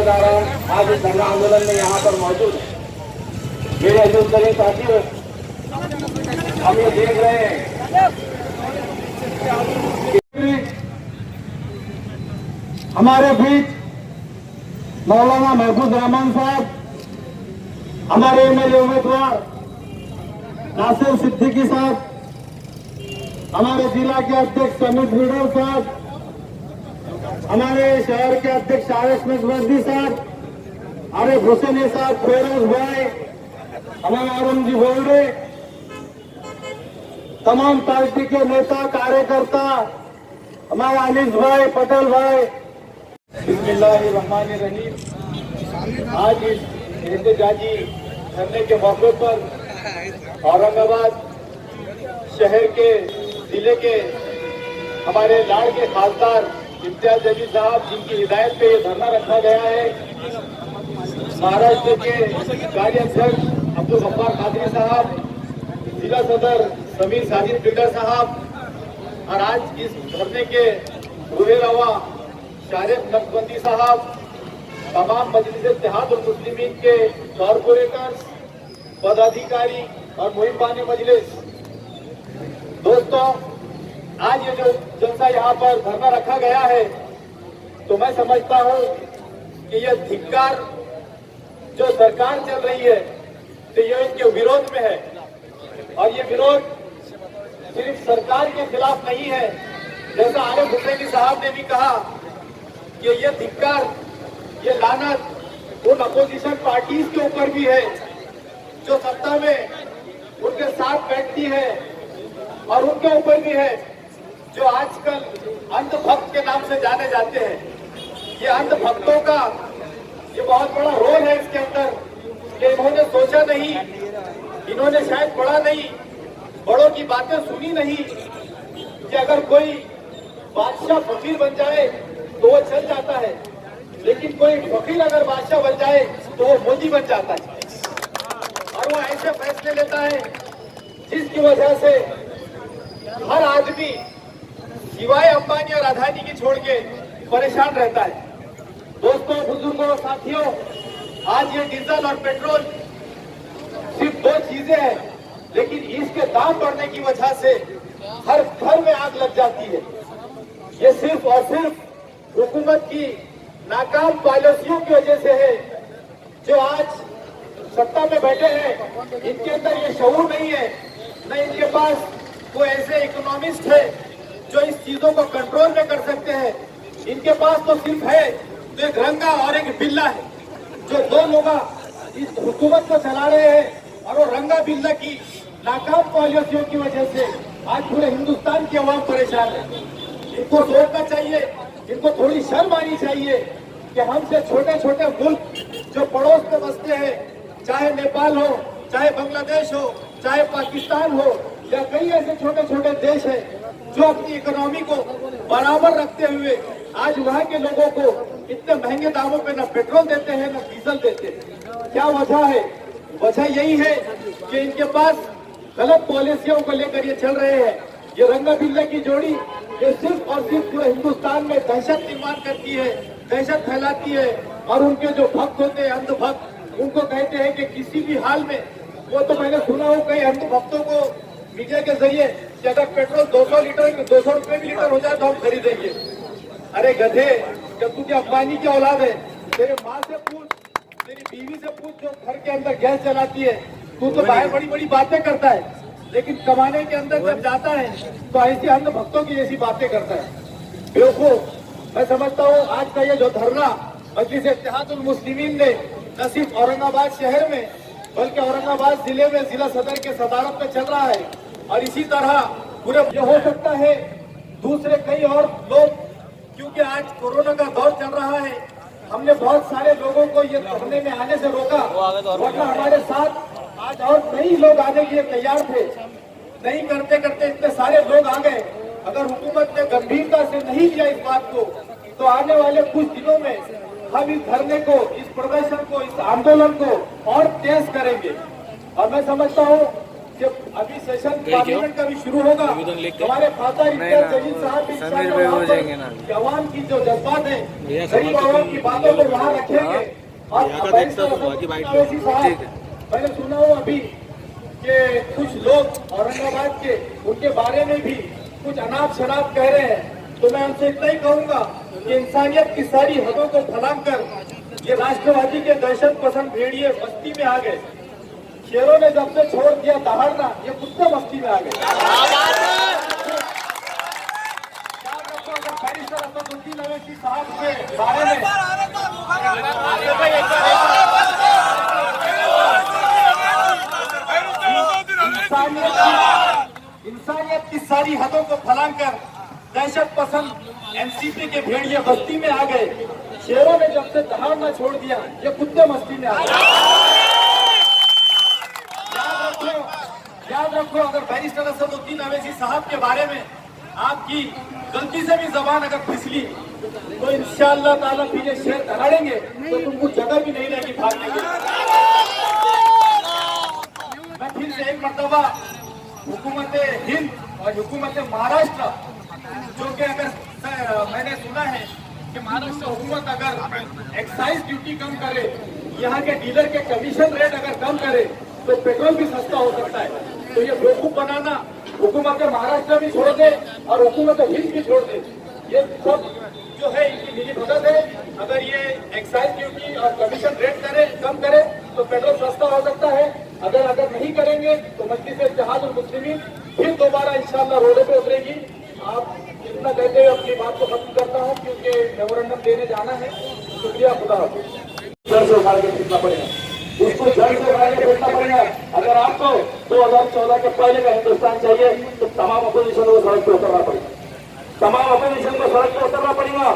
पदाधिकारी आज इस धरना आंदोलन में यहाँ पर मौजूद है। मेरे हिंदुस्तानी साथियों, हम ये देख रहे हैं हमारे बीच मौलाना महफूज रहमान साहब, हमारे एमएलए उम्मीदवार नासिर सिद्दीकी साहब, हमारे जिला के अध्यक्ष अमित भिड़र साहब, हमारे शहर के अध्यक्ष आरिफ नकवी साहब, आरिफ हुसैनी साहब, फेरोज भाई, हमारे अरुण जी बोलडे, तमाम पार्टी के नेता कार्यकर्ता, हमारे अनिस भाई, पटेल भाई, बिस्मिल्लाहिर्रहमानिर्रहीम। आज इस एहतजाजी धरने के मौके पर औरंगाबाद शहर के जिले के हमारे लाड़ के खासदार इम्तियाज जलील साहब, जिनकी हिदायत पे ये धरना रखा गया है, महाराष्ट्र के कार्याध्यक्ष अब्दुल गफ्फार कादरी साहब, जिला सदर समीर साजिद बिल्डर साहब, और आज इस धरने के रूहे रवा शारिफ नकबंदी साहब, तमाम मजलिस इत्तेहादुल मुस्लिमीन के कॉर्पोरेटर्स, पदाधिकारी और मुहिब्बान मजलिस। दोस्तों, आज ये जो जलसा यहाँ पर धरना रखा गया है, तो मैं समझता हूँ कि यह धिक्कार जो सरकार चल रही है, तो ये इनके विरोध में है। और ये विरोध सिर्फ सरकार के खिलाफ नहीं है, जैसा आरिफ हुसैनी साहब ने भी कहा कि ये धिक्कार, ये लानत उन अपोजिशन पार्टीज के ऊपर भी है जो सत्ता में उनके साथ बैठती है, और उनके ऊपर भी है जो आजकल अंधभक्त के नाम से जाने जाते हैं। ये अंधभक्तों का ये बहुत बड़ा रोल है इसके अंदर कि इन्होंने सोचा नहीं, इन्होंने शायद पढ़ा नहीं, बड़ों की बातें सुनी नहीं कि अगर कोई बादशाह फकीर बन जाए तो वो चल जाता है, लेकिन कोई फकीर अगर बादशाह बन जाए तो वो मोदी बन जाता है। और वो ऐसे फैसले लेता है जिसकी वजह से हर आदमी सिवाय अंबानी और अदानी की छोड़ के परेशान रहता है। दोस्तों, बुजुर्गों और साथियों, आज ये डीजल और पेट्रोल सिर्फ दो चीजें हैं, लेकिन इसके दाम बढ़ने की वजह से हर घर में आग लग जाती है। ये सिर्फ और सिर्फ हुकूमत की नाकाम पॉलिसियों की वजह से है। जो आज सत्ता में बैठे हैं, इनके अंदर ये शऊर नहीं है, न इनके पास कोई ऐसे इकोनॉमिस्ट है जो इस चीजों को कंट्रोल में कर सकते हैं। इनके पास तो सिर्फ है तो एक रंगा और एक बिल्ला है, जो दो लोग इस हुकूमत को चला रहे हैं। और वो रंगा बिल्ला की नाकाम पॉलिसियों की वजह से आज पूरे हिंदुस्तान की आवाम परेशान है। इनको सोचना चाहिए, इनको थोड़ी शर्म आनी चाहिए कि हमसे छोटे छोटे मुल्क जो पड़ोस में बसते हैं, चाहे नेपाल हो, चाहे बांग्लादेश हो, चाहे पाकिस्तान हो, या कई ऐसे छोटे छोटे देश हैं जो अपनी इकोनॉमी को बराबर रखते हुए आज वहाँ के लोगों को इतने महंगे दामों पे न पेट्रोल देते हैं न डीजल देते हैं। क्या वजह है? वजह यही है कि इनके पास गलत पॉलिसियों को लेकर ये चल रहे हैं। ये रंगा बिल्ला की जोड़ी ये सिर्फ और सिर्फ पूरे हिंदुस्तान में दहशत निर्माण करती है, दहशत फैलाती है। और उनके जो भक्त होते हैं, अंधभक्त, उनको कहते हैं कि किसी भी हाल में, वो तो मैंने सुना हो कई अंधभक्तों को मीडिया के जरिए कि अगर पेट्रोल 200 रुपए भी लीटर हो जाए तो हम खरीदेंगे। अरे गधे, जब तुझे अंबानी की औलाद है, तेरे माँ से पूछ, तेरी बीवी से पूछ जो घर के अंदर गैस चलाती है। तू तो बाहर बड़ी बड़ी बातें करता है, लेकिन कमाने के अंदर जब जाता है तो ऐसी अंधभक्तों की जैसी बातें करता है। बेवकूफ। मैं समझता हूँ आज का ये जो धरना मजलिस इत्तेहादुल मुस्लिमीन ने न सिर्फ औरंगाबाद शहर में बल्कि औरंगाबाद जिले में जिला सदर के सदारत में चल रहा है, और इसी तरह पूरे ये हो सकता है दूसरे कई और लोग, क्योंकि आज कोरोना का दौर चल रहा है, हमने बहुत सारे लोगों को ये धरने में आने से रोका, वरना हमारे साथ आज और कई लोग आने के लिए तैयार थे। नहीं करते करते इतने सारे लोग आ गए। अगर हुकूमत ने गंभीरता से नहीं लिया इस बात को, तो आने वाले कुछ दिनों में हम इस धरने को, इस प्रदर्शन को, इस आंदोलन को और तेज करेंगे। और मैं समझता हूँ कि अभी सेशन पार्लियामेंट का भी शुरू होगा, हमारे खासदार इम्तियाज जलील साहब भी अवाम की जो जज्बात है, गरीब आवाम की बातों को वहाँ रखेंगे। और मैंने सुना हूँ अभी कि कुछ लोग औरंगाबाद के उनके बारे में भी कुछ अनाप शनाप कह रहे हैं, तो मैं उनसे इतना ही कहूंगा कि इंसानियत की सारी हदों को फलांकर ये राष्ट्रवादी के दहशत पसंद भेड़िए बस्ती में आ गए। शेरों ने जब से छोड़ दिया दहाड़ना, ये कुत्ते बस्ती में आ गए। बैरिस्टर असदुद्दीन अवैसी साहब के बारे में इंसानियत की सारी हदों को फलांकर दहशत पसंद एनसीपी के भेड़िए बस्ती में आ गए। शेरों ने जब से दहाड़ना छोड़ दिया, ये कुत्ते मस्ती में आ गए। याद रखो, अगर बैरिस्टर असदुद्दीन अवैसी साहब के बारे में आपकी गलती से भी जबान अगर फिसली तो इंशाअल्लाह ताला फिर ये शेर दहाड़ेंगे तो तुमको जगह भी नहीं रहेगी भागने की। मैं फिर से एक मर्तबा हुकूमत हिंद और हुकूमत महाराष्ट्र, जो कि अगर मैंने सुना है कि महाराष्ट्र हुकूमत अगर एक्साइज ड्यूटी कम करे, यहाँ के डीलर के कमीशन रेट अगर कम करे तो पेट्रोल भी सस्ता हो सकता है। तो ये बेवकूफ बनाना हुकूमत महाराष्ट्र भी छोड़ दे और हुकूमत हिंद भी छोड़ दे। ये सब जो है इनकी मिली भगत है। अगर ये एक्साइज ड्यूटी और कमीशन रेट कम करे तो पेट्रोल सस्ता हो सकता है। अगर नहीं करेंगे तो मजलिस इत्तेहाद उल मुस्लिमीन फिर दोबारा इंशाअल्लाह रोडे पे उतरेगी। आप इतना कहते हुए अपनी बात को खत्म करता हूँ क्योंकि मेमोरेंडम देने जाना है। शुक्रिया, खुदा हाफिज़। से उखाड़ के फेंकना पड़ेगा, उसको जड़ से उखाड़ के फेंकना पड़ेगा। अगर आपको 2014 के पहले का हिंदुस्तान चाहिए तो तमाम अपोजिशन को सड़क पर उतरना पड़ेगा, तमाम अपोजिशन को सड़क पर उतरना पड़ेगा।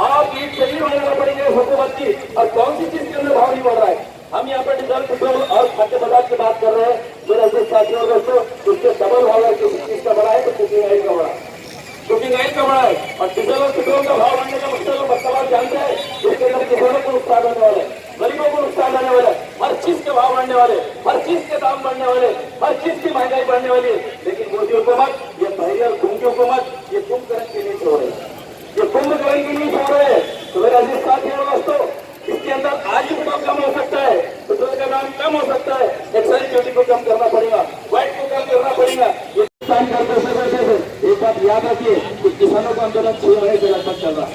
आप ईट से ईट बनाना पड़ेंगे हुकूमत की। और कौन सी चीज के अंदर भाव नहीं बढ़ रहा है? हम यहाँ पर डीजल पेट्रोल और खाद्य पदार्थ की बात कर रहे हैं। मेरे ऐसे साथियों दोस्तों, उसके डबल भाव है। किसी चीज का बड़ा है तो कुकिंग ऑयल का बड़ा है, कुकिंग ऑयल का बड़ा है। और डीजल और पेट्रोल का भाव बढ़ने का मतलब बदलाव जानते हैं, इसके अंदर किसानों को नुकसान होने वाला है, गरीबों को नुकसान होने वाला है, हर चीज के भाव बढ़ने वाले, हर चीज के दाम बढ़ने वाले, हर चीज की महंगाई बढ़ने वाली है। लेकिन मोदी हुकूमत, ये बहरी और कुंभ की हुकूमत, ये कुंभकर्ण के लिए छोड़ रही है, ये कुंभकर्ण के लिए छोड़ रहे हैं। तो मेरे अजीज साथियों दोस्तों, इसके अंदर आज भी पेट्रोल कम हो सकता है, पेट्रोल का दाम कम हो सकता है, एक्साइज ड्यूटी को कम करना पड़ेगा, वैट को कम करना पड़ेगा। ये एक बात याद रखिए कि किसानों का आंदोलन 6 महीने से लगभग चल रहा है।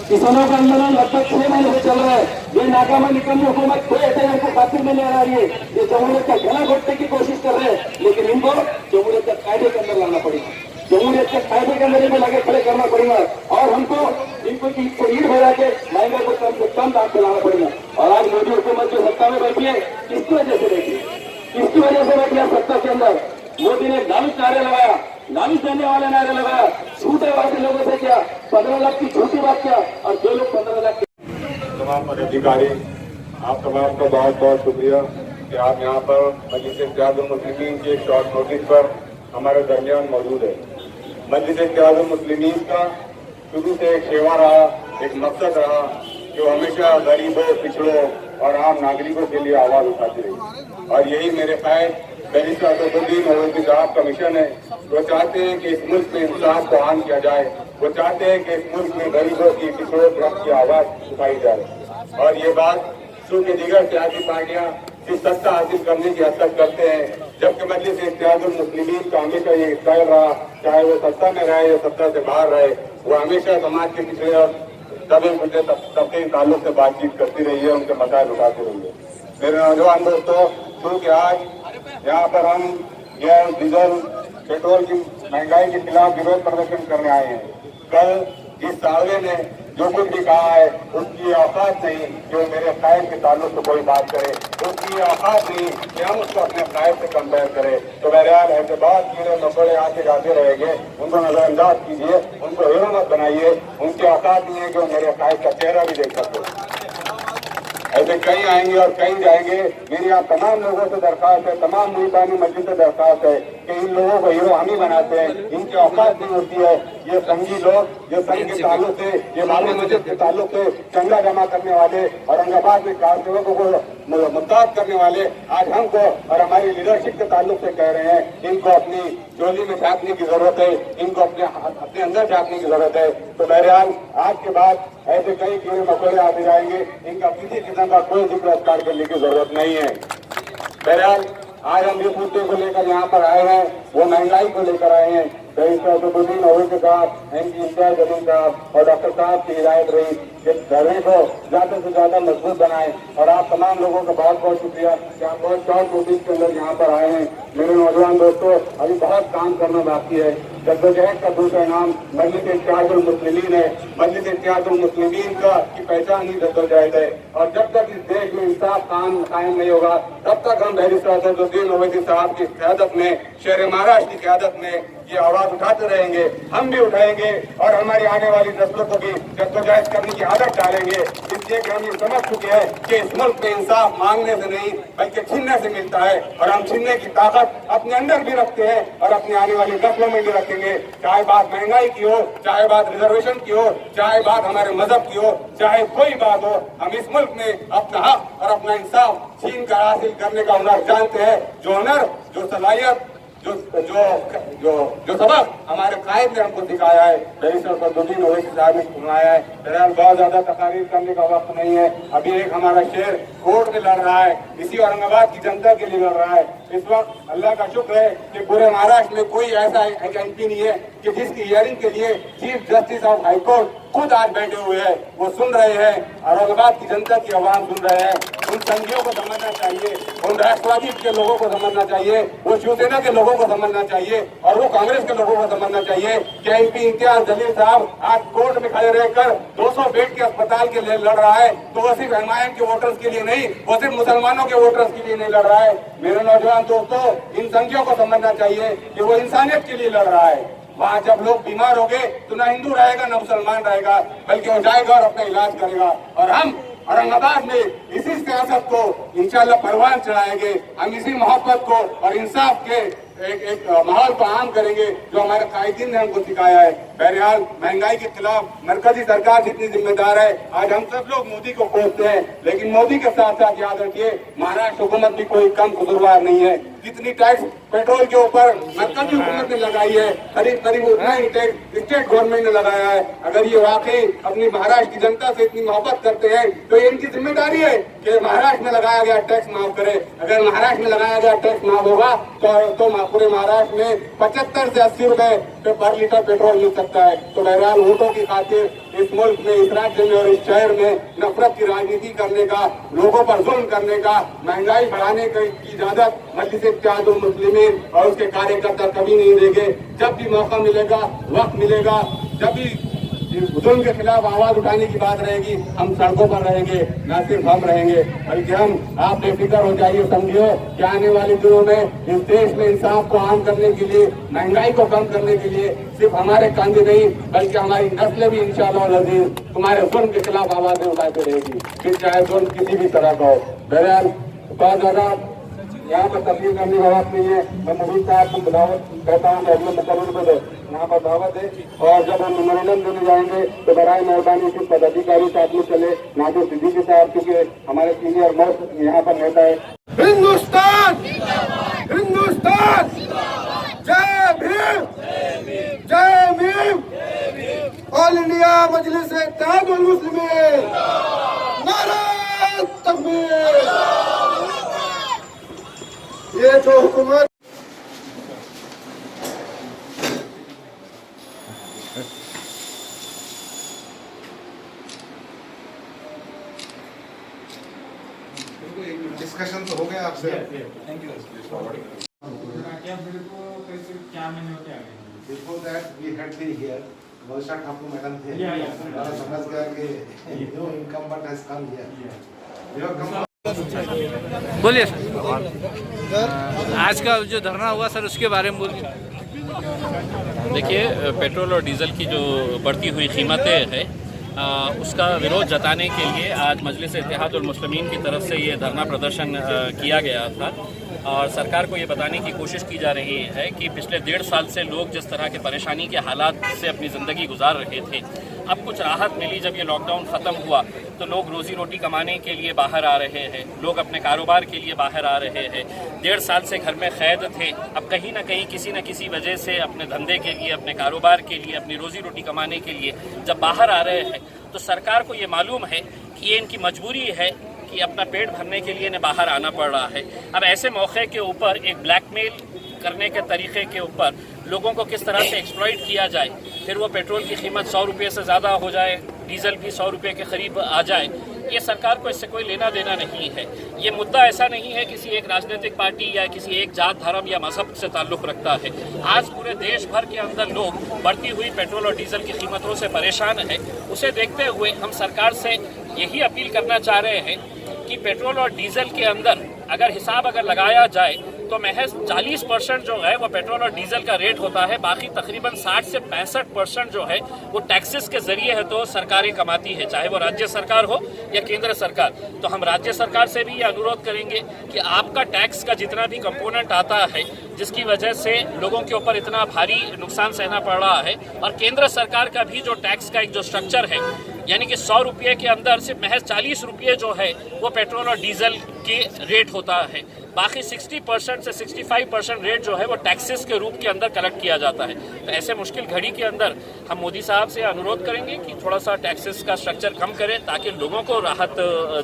किसानों का आंदोलन लगभग 6 महीने से चल रहा है। ये नाकामा निकम्मी हुकूमत कोई ऐसे हमको खातिर में ले आ रही है। ये जमहूरियत का गला घोटने की कोशिश कर रहे हैं, लेकिन इनको जमहूरियत के कायदे के अंदर लाना पड़ेगा, जमहूरियत के कायदे के अंदर इनको लगे खड़े करना पड़ेगा। और हमको इनको ईट से ईट भरा के महंगाई को कम से कम दाम पे लाना पड़ेगा। और आज मोदी हुकूमत जो सत्ता में बैठी है, किसकी वजह से बैठी है? किसकी वजह से बैठी है सत्ता के अंदर? मोदी ने लालच नारे लगाया, लालच देने वाले नारे लगाया, झूठे वादे लोगों से किया, 15 लाख की झूठी बात किया और 2 लोग 15 लाख। तमाम पदाधिकारी, आप तमाम का बहुत बहुत शुक्रिया कि आप यहाँ पर मजलिस इत्तेहाद उल मुस्लिमीन के शॉर्ट नोटिस पर हमारे दरमियान मौजूद है। मजलिस इत्तेहाद उल मुस्लिमीन का शुरू से एक सेवा रहा, एक मकसद रहा, जो हमेशा गरीबों, पिछड़ों और आम नागरिकों के लिए आवाज उठाती रही। और यही मेरे ख्याल बैरिस्टर असदुद्दीन अवैसी साहब का मिशन है। वो चाहते हैं कि इस मुल्क में इंसाफ को आम किया जाए, वो चाहते हैं कि इस मुल्क में गरीबों की, पिछड़ों की आवाज उठाई जाए। और ये बात चूंकि दीगर सियासी पार्टियां सिर्फ सत्ता हासिल करने की हद तक करते हैं, जबकि मजलिस इत्तेहाद उल मुस्लिमीन का हमेशा ये स्टाइल रहा, चाहे वो सत्ता में रहे या सत्ता से बाहर रहे, वो हमेशा समाज के पिछड़े और दबे कुचले तबके के ताल्लुक से बातचीत करती रही है, उनके मसाइल उठाती रही है। मेरे नौजवान दोस्तों, क्योंकि आज यहाँ पर हम गैस, डीजल, पेट्रोल की महंगाई के खिलाफ विरोध प्रदर्शन करने आए हैं। कल इस सालवे ने जो कुछ भी कहा है, उसकी औकात नहीं जो मेरे कायद के ताल्लुक से कोई बात करे, उसकी औकात नहीं कि हम उसको अपने कायद से कंपेयर करें। तो बहरहाल ऐसे बहुत कीड़े मकोड़े आते जाते रहेंगे, उनको नजरअंदाज कीजिए, उनको हीरो मत बनाइए। उनकी औकात नहीं है कि वो मेरे कायद का चेहरा भी देख सकते। ऐसे कई आएंगे और कई जाएंगे। मेरी आप तमाम लोगों से दरखास्त है, तमाम मुल्तानी मस्जिद से दरखास्त है कि इन लोगों को हीरो हम ही बनाते हैं, इनकी औकात नहीं होती है। ये संघी लोग, ये संघ के ताल्लुक से, ये बाबरी मस्जिद के ताल्लुक से चंदा जमा करने वाले, औरंगाबाद में कार सेवकों को मुद्दात करने वाले आज हमको और हमारी लीडरशिप के ताल्लुक से कह रहे हैं इनको अपनी चोली में झांकने की जरूरत है, इनको अपने अंदर झांकने की जरूरत है। तो बहरहाल आज के बाद ऐसे कई कीड़े मकोड़े आते जाएंगे, इनका किसी किस्म का कोई जिक्र अस्कार करने की जरूरत नहीं है। बहरहाल आज हम जिस मुद्दे को लेकर यहाँ पर आए हैं वो महंगाई को लेकर आए हैं। रजिस्ट्रार असदुद्दीन ओवैसी साहब, एमपी इंचार्ज अली साहब और डॉक्टर साहब की हिदायत रही कि धरने को ज्यादा से ज्यादा मजबूत बनाएं। और आप तमाम लोगों का बहुत बहुत शुक्रिया कि आप बहुत शॉर्ट नोटिस के अंदर यहाँ पर आए हैं। मेरे नौजवान दोस्तों, अभी बहुत काम करना बाकी है। जद्दोजहद का दूसरा नाम मजलिस इत्तेहादुल मुस्लिमीन है। मजलिस इत्तेहादुल मुस्लिमीन की पहचान ही जद्दोजहद है। और जब तक इस देश में इंसाफ कायम नहीं होगा तब तक हम रजिस्ट्रार असदुद्दीन ओवैसी साहब की क़यादत में, शहर महाराष्ट्र की क़यादत में ये आवाज उठाते रहेंगे, हम भी उठाएंगे और हमारी आने वाली नस्लों को भी जद्दोजहद करने की आदत डालेंगे। इसलिए कि हम ये समझ चुके हैं कि इस मुल्क में इंसाफ मांगने से नहीं बल्कि छीनने से मिलता है, और हम छीनने की ताकत अपने अंदर भी रखते हैं और अपनी आने वाली नस्लों में भी रखेंगे। चाहे बात महंगाई की हो, चाहे बात रिजर्वेशन की हो, चाहे बात हमारे मजहब की हो, चाहे कोई बात हो, हम इस मुल्क में अपना हक और अपना इंसाफ छीन कर हासिल करने का हुनर जानते हैं। जो हुनर, जो सलाहियत, जो जो जो जो सबक हमारे कायद ने हमको सिखाया है, रजिस्ट्रार असदुद्दीन ओवैसी साहब ने सुनाया है। बहरहाल बहुत ज्यादा तकारीर करने का वक्त नहीं है। अभी एक हमारा शेर कोर्ट में लड़ रहा है, इसी औरंगाबाद की जनता के लिए लड़ रहा है। इस वक्त अल्लाह का शुक्र है कि पूरे महाराष्ट्र में कोई ऐसा एमपी नहीं है कि जिसकी हियरिंग के लिए चीफ जस्टिस ऑफ हाईकोर्ट खुद आज बैठे हुए हैं, वो सुन रहे हैं। औरंगाबाद की जनता की आवाज सुन रहे हैं। उन संघियों को समझना चाहिए, उन राष्ट्रवादी के लोगों को समझना चाहिए, वो शिवसेना के लोगों को समझना चाहिए और वो कांग्रेस के लोगों को समझना चाहिए कि एमपी इम्तियाज जलील साहब आज कोर्ट में खड़े रहकर 200 बेड के अस्पताल के लिए लड़ रहा है, तो वो सिर्फ एमआईएम के वोटर्स के लिए नहीं, वो सिर्फ मुसलमानों के वोटर्स के लिए नहीं लड़ रहा है। मेरे नौजवान दोस्तों, इन संघियों को समझना चाहिए कि वो इंसानियत के लिए लड़ रहा है। वहाँ जब लोग बीमार हो गए तो ना हिंदू रहेगा ना मुसलमान रहेगा, बल्कि वो जाएगा और अपना इलाज करेगा। और हम औरंगाबाद में इसी सियासत को इंशाल्लाह परवान चढ़ाएंगे। हम इसी मोहब्बत को और इंसाफ के एक माहौल को आम करेंगे जो हमारे कायदीन ने हमको सिखाया है। बहरहाल महंगाई के खिलाफ मरकजी सरकार जितनी जिम्मेदार है, आज हम सब लोग मोदी को कोसते हैं, लेकिन मोदी के साथ साथ याद रखिए महाराष्ट्र हुकूमत भी कोई कम कसूरवार नहीं है। जितनी टैक्स पेट्रोल के ऊपर मरकजी हुकूमत ने लगाई है, करीब करीब उतना ही टैक्स स्टेट गवर्नमेंट ने लगाया है। अगर ये वाकई अपनी महाराष्ट्र की जनता से इतनी मोहब्बत करते हैं तो ये इनकी जिम्मेदारी है कि महाराष्ट्र में लगाया गया टैक्स माफ करे। अगर महाराष्ट्र में लगाया गया टैक्स माफ होगा तो पूरे महाराष्ट्र में 75 से 80 रुपए पर लीटर पेट्रोल मिल सकता है। तो बहरहाल वोटों की खातिर इस मुल्क में, इस राज्य में और इस शहर में नफरत की राजनीति करने का, लोगों पर जुल्म करने का, महंगाई बढ़ाने की इजाजत मजलिस इत्तेहादुल मुस्लिमीन और उसके कार्यकर्ता कभी नहीं देंगे। जब भी मौका मिलेगा, वक्त मिलेगा, जब भी जुल्म के खिलाफ आवाज उठाने की बात रहेगी, हम सड़कों पर रहेंगे। न सिर्फ हम रहेंगे बल्कि आप बेफिक्र हो जाइए समझियो कि आने वाले दिनों में इस देश में इंसाफ को आम करने के लिए, महंगाई को कम करने के लिए सिर्फ हमारे कंधे नहीं बल्कि हमारी नस्लें भी इंशाअल्लाह अज़ीज़ तुम्हारे जुल्म के खिलाफ आवाजें उठाते रहेगी, फिर चाहे जुल्म किसी भी तरह का हो। बहरहाल बहुत ज्यादा यहाँ पर तकलीफ करने का वक्त नहीं है। मैं मुबीन साहब को दावत कहता हूँ कि अगले मुकर्रर को यहाँ पर दावत है, और जब हम मेमोरेंडम देने जाएंगे तो बराए मेहरबानी सिर्फ पदाधिकारी साथ में चले, नादिर सिद्दीकी साहब क्योंकि हमारे सीनियर मोस्ट यहाँ पर नेता है। हिंदुस्तान हिंदुस्तान, जय भीम जय भीम। ऑल इंडिया मजलिस इत्तेहादुल मुस्लिमीन, नारे तकबीर। ये जो हुकूमत डिस्कशन तो हो गया आपसे। Thank you. Before that we had be here, मौसा ठाकुर मैडम थे, और समझ गया कि new income but has come here. You come. बोलिए सर, आज का जो धरना हुआ सर उसके बारे में बोलिए। देखिए, पेट्रोल और डीजल की जो बढ़ती हुई कीमतें हैं उसका विरोध जताने के लिए आज मजलिस इत्तेहादुल मुस्लिमीन की तरफ से ये धरना प्रदर्शन किया गया था और सरकार को ये बताने की कोशिश की जा रही है कि पिछले 1.5 साल से लोग जिस तरह के परेशानी के हालात से अपनी ज़िंदगी गुजार रहे थे, अब कुछ राहत मिली जब ये लॉकडाउन ख़त्म हुआ तो लोग रोज़ी रोटी कमाने के लिए बाहर आ रहे हैं, लोग अपने कारोबार के लिए बाहर आ रहे हैं। 1.5 साल से घर में कैद थे, अब कहीं ना कहीं किसी न किसी वजह से अपने धंधे के लिए, अपने कारोबार के लिए, अपनी रोज़ी रोटी कमाने के लिए जब बाहर आ रहे हैं तो सरकार को ये मालूम है कि ये इनकी मजबूरी है कि अपना पेट भरने के लिए इन्हें बाहर आना पड़ रहा है। अब ऐसे मौके के ऊपर एक ब्लैकमेल करने के तरीके के ऊपर लोगों को किस तरह से एक्सप्लॉइट किया जाए, फिर वो पेट्रोल की कीमत 100 रुपये से ज़्यादा हो जाए, डीजल भी 100 रुपये के करीब आ जाए, ये सरकार को इससे कोई लेना देना नहीं है। ये मुद्दा ऐसा नहीं है किसी एक राजनीतिक पार्टी या किसी एक जात, धर्म या मजहब से ताल्लुक़ रखता है। आज पूरे देश भर के अंदर लोग बढ़ती हुई पेट्रोल और डीजल की कीमतों से परेशान हैं। उसे देखते हुए हम सरकार से यही अपील करना चाह रहे हैं कि पेट्रोल और डीजल के अंदर अगर हिसाब लगाया जाए तो महज 40% जो है वो पेट्रोल और डीजल का रेट होता है, बाकी तकरीबन 60 से 65% जो है वो टैक्सेस के जरिए है तो सरकारें कमाती है, चाहे वो राज्य सरकार हो या केंद्र सरकार। तो हम राज्य सरकार से भी ये अनुरोध करेंगे कि आपका टैक्स का जितना भी कंपोनेंट आता है जिसकी वजह से लोगों के ऊपर इतना भारी नुकसान सहना पड़ रहा है, और केंद्र सरकार का भी जो टैक्स का एक जो स्ट्रक्चर है, यानी कि 100 रुपये के अंदर सिर्फ महज 40 रुपये जो है वो पेट्रोल और डीजल के रेट होता है, बाकी 60% से 65% रेट जो है वो टैक्सेस के रूप के अंदर कलेक्ट किया जाता है। तो ऐसे मुश्किल घड़ी के अंदर हम मोदी साहब से अनुरोध करेंगे कि थोड़ा सा टैक्सेस का स्ट्रक्चर कम करें ताकि लोगों को राहत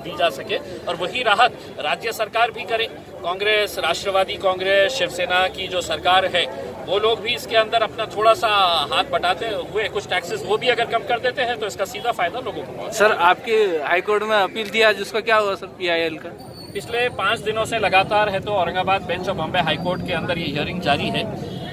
दी जा सके, और वही राहत राज्य सरकार भी करे। कांग्रेस, राष्ट्रवादी कांग्रेस, शिवसेना की जो सरकार है वो लोग भी इसके अंदर अपना थोड़ा सा हाथ बटाते हुए कुछ टैक्सेस वो भी अगर कम कर देते हैं तो इसका सीधा फायदा लोगों को पहुंचे। सर, आपके हाईकोर्ट में अपील दिया जिसका क्या हुआ सर PIL का? पिछले 5 दिनों से लगातार है तो Aurangabad bench of Bombay high court के अंदर ये हियरिंग जारी है,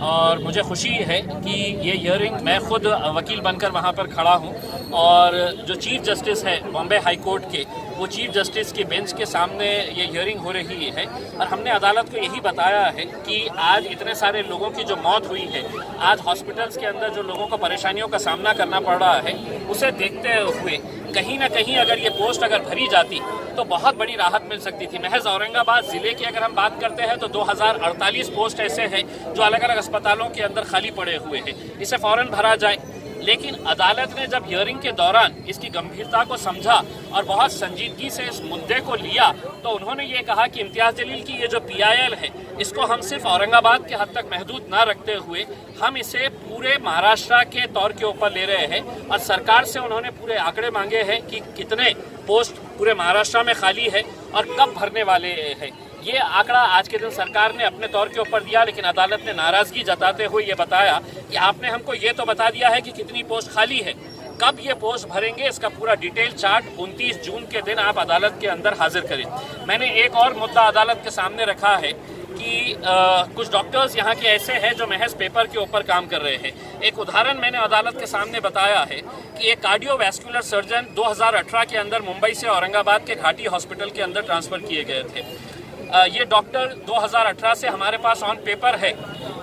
और मुझे खुशी है कि ये हियरिंग मैं खुद वकील बनकर वहाँ पर खड़ा हूँ, और जो चीफ जस्टिस है बॉम्बे हाई कोर्ट के, वो चीफ जस्टिस के बेंच के सामने ये हियरिंग हो रही है। और हमने अदालत को यही बताया है कि आज इतने सारे लोगों की जो मौत हुई है, आज हॉस्पिटल्स के अंदर जो लोगों को परेशानियों का सामना करना पड़ रहा है, उसे देखते हुए कहीं ना कहीं अगर ये पोस्ट अगर भरी जाती तो बहुत बड़ी राहत मिल सकती थी। महज औरंगाबाद ज़िले की अगर हम बात करते हैं तो 2048 पोस्ट ऐसे हैं जो अलग अलग अस्पतालों के अंदर खाली पड़े हुए हैं, इसे फ़ौरन भरा जाए। लेकिन अदालत ने जब हियरिंग के दौरान इसकी गंभीरता को समझा और बहुत संजीदगी से इस मुद्दे को लिया तो उन्होंने ये कहा कि इम्तियाज़ जलील की ये जो PIL है इसको हम सिर्फ औरंगाबाद के हद तक महदूद ना रखते हुए हम इसे पूरे महाराष्ट्र के तौर के ऊपर ले रहे हैं, और सरकार से उन्होंने पूरे आंकड़े मांगे हैं कि कितने पोस्ट पूरे महाराष्ट्र में खाली है और कब भरने वाले हैं। ये आंकड़ा आज के दिन सरकार ने अपने तौर के ऊपर दिया, लेकिन अदालत ने नाराजगी जताते हुए ये बताया कि आपने हमको ये तो बता दिया है कि कितनी पोस्ट खाली है, कब ये पोस्ट भरेंगे इसका पूरा डिटेल चार्ट 29 जून के दिन आप अदालत के अंदर हाजिर करें। मैंने एक और मुद्दा अदालत के सामने रखा है कि कुछ डॉक्टर्स यहाँ के ऐसे हैं जो महज पेपर के ऊपर काम कर रहे हैं। एक उदाहरण मैंने अदालत के सामने बताया है कि एक कार्डियोवैस्कुलर सर्जन 2018 के अंदर मुंबई से औरंगाबाद के घाटी हॉस्पिटल के अंदर ट्रांसफ़र किए गए थे। ये डॉक्टर 2018 से हमारे पास ऑन पेपर है।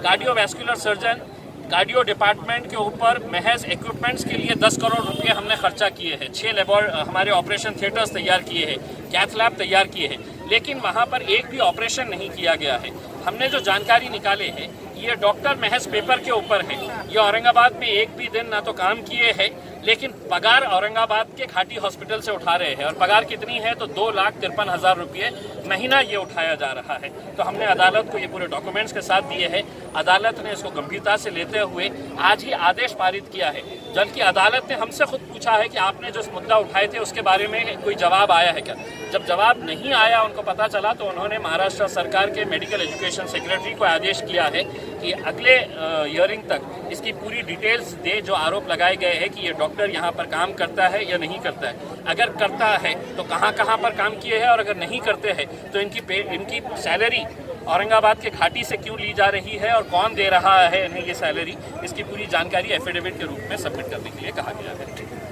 कार्डियोवैस्कुलर सर्जन कार्डियो डिपार्टमेंट के ऊपर महज इक्विपमेंट्स के लिए 10 करोड़ रुपए हमने खर्चा किए हैं, 6 हमारे ऑपरेशन थिएटर्स तैयार किए हैं, कैथ लैब तैयार किए हैं, लेकिन वहाँ पर एक भी ऑपरेशन नहीं किया गया है। हमने जो जानकारी निकाले हैं ये डॉक्टर महज पेपर के ऊपर है। ये औरंगाबाद में एक भी दिन ना तो काम किए हैं, लेकिन पगार औरंगाबाद के घाटी हॉस्पिटल से उठा रहे हैं, और पगार कितनी है तो 2,53,000 रुपये महीना ये उठाया जा रहा है। तो हमने अदालत को ये पूरे डॉक्यूमेंट्स के साथ दिए हैं। अदालत ने इसको गंभीरता से लेते हुए आज ही आदेश पारित किया है, जबकि अदालत ने हमसे खुद पूछा है कि आपने जो मुद्दा उठाए थे उसके बारे में कोई जवाब आया है क्या। जब जवाब नहीं आया, उनको पता चला, तो उन्होंने महाराष्ट्र सरकार के मेडिकल एजुकेशन सेक्रेटरी को आदेश किया है कि अगले हियरिंग तक इसकी पूरी डिटेल्स दे, जो आरोप लगाए गए हैं कि ये डॉक्टर यहाँ पर काम करता है या नहीं करता है, अगर करता है तो कहाँ कहाँ पर काम किए हैं, और अगर नहीं करते हैं तो इनकी सैलरी औरंगाबाद के घाटी से क्यों ली जा रही है और कौन दे रहा है इन्हें ये सैलरी, इसकी पूरी जानकारी एफिडेविट के रूप में सबमिट करने के लिए कहा गया है।